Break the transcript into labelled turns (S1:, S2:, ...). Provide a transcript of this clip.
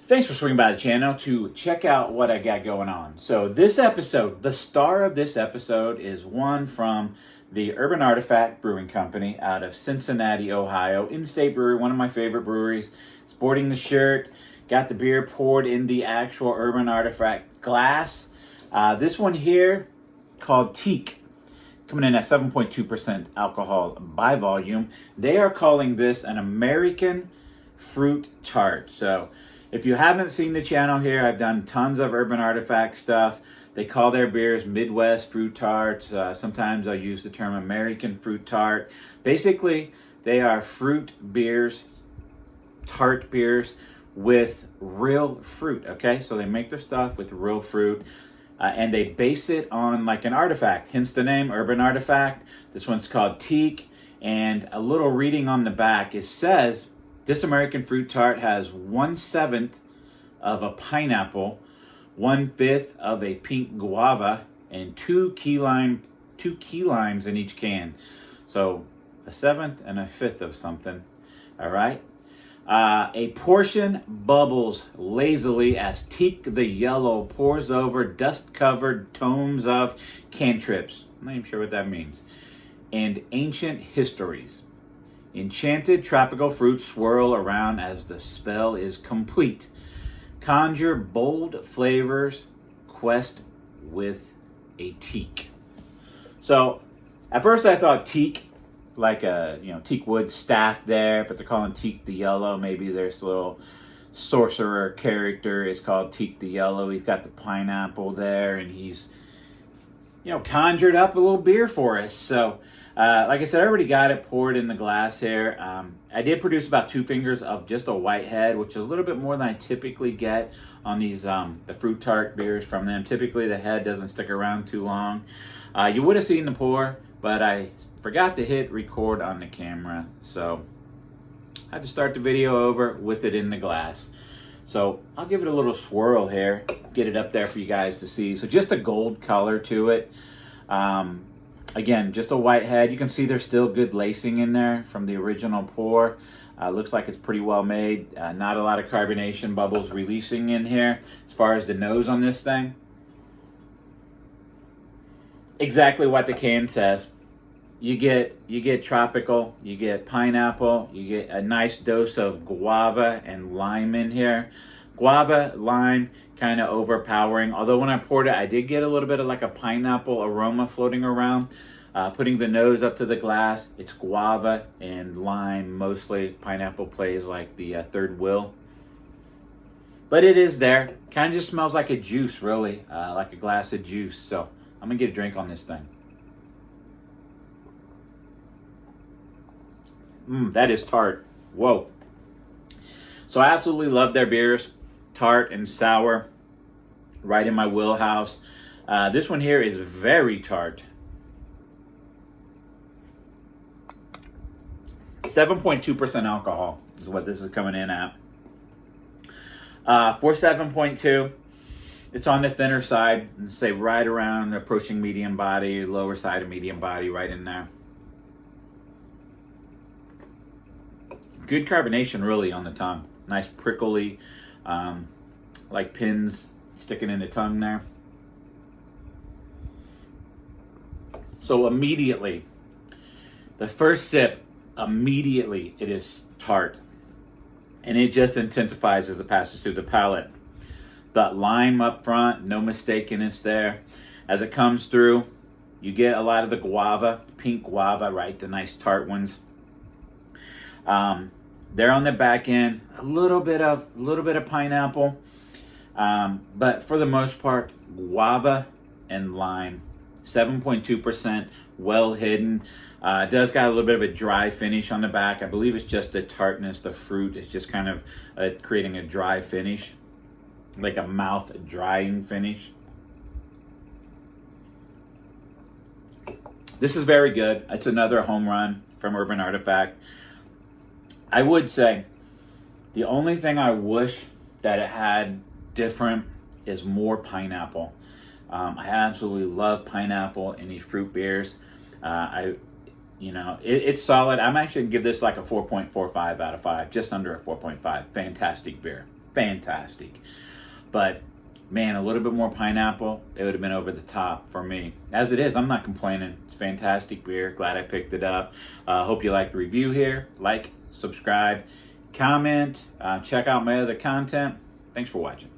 S1: Thanks for swinging by the channel to check out what I got going on. So this episode, the star of this episode is one from the Urban Artifact Brewing Company out of Cincinnati, Ohio. In-state brewery, one of my favorite breweries. Sporting the shirt, got the beer poured in the actual Urban Artifact glass. This one here, called Teak, coming in at 7.2% alcohol by volume. They are calling this an American Fruit Tart. So if you haven't seen the channel here, I've done tons of Urban Artifact stuff. They call their beers Midwest Fruit Tarts. Sometimes I'll use the term American Fruit Tart. Basically, they are fruit beers, tart beers with real fruit, okay? So they make their stuff with real fruit. And they base it on like an artifact, hence the name Urban Artifact. This one's called Teak, and a little reading on the back, it says, this American Fruit Tart has 1/7 of a pineapple, 1/5 of a pink guava, and two key limes in each can. So a 1/7 and a 1/5 of something, all right? A portion bubbles lazily as Teak the Yellow pours over dust-covered tomes of cantrips. I'm not even sure what that means. And ancient histories. Enchanted tropical fruits swirl around as the spell is complete. Conjure bold flavors, quest with a teak. So, at first I thought teak, like a teak wood staff there, but they're calling Teak the Yellow. Maybe there's a little sorcerer character is called Teak the Yellow. He's got the pineapple there, and he's conjured up a little beer for us. So, like I said, I already got it poured in the glass here. I did produce about 2 fingers of just a white head, which is a little bit more than I typically get on these the fruit tart beers from them. Typically, the head doesn't stick around too long. You would have seen the pour, but I forgot to hit record on the camera, so I had to start the video over with it in the glass. So I'll give it a little swirl here, get it up there for you guys to see. So just a gold color to it. Again, just a white head. You can see there's still good lacing in there from the original pour. Looks like it's pretty well made. Not a lot of carbonation bubbles releasing in here. As far as the nose on this thing, exactly what the can says. You get tropical, you get pineapple, you get a nice dose of guava and lime in here. Guava, lime, kind of overpowering. Although when I poured it, I did get a little bit of like a pineapple aroma floating around. Putting the nose up to the glass, it's guava and lime mostly. Pineapple plays like the third wheel. But it is there. Kind of just smells like a juice, really. Like a glass of juice. So I'm going to get a drink on this thing. That is tart. Whoa. So I absolutely love their beers. Tart and sour. Right in my wheelhouse. This one here is very tart. 7.2% alcohol is what this is coming in at. For 7.2, it's on the thinner side. Say right around approaching medium body, lower side of medium body, right in there. Good carbonation really on the tongue. Nice prickly, like pins sticking in the tongue there. So immediately, the first sip, immediately it is tart. And it just intensifies as it passes through the palate. That lime up front, no mistaking it's there. As it comes through, you get a lot of the guava, pink guava, right? The nice tart ones. There on the back end, a little bit of pineapple, but for the most part, guava and lime. 7.2%, well hidden. It does got a little bit of a dry finish on the back. I believe it's just the tartness, the fruit is just kind of creating a dry finish, like a mouth drying finish. This is very good. It's another home run from Urban Artifact. I would say the only thing I wish that it had different is more pineapple. I absolutely love pineapple in these fruit beers. It's solid. I'm actually going to give this like a 4.45 out of 5, just under a 4.5. Fantastic beer. fantastic. But man, a little bit more pineapple, it would have been over the top for me. As it is, I'm not complaining. It's fantastic beer. Glad I picked it up. Hope you like the review here. Like, subscribe, comment, check out my other content. Thanks for watching.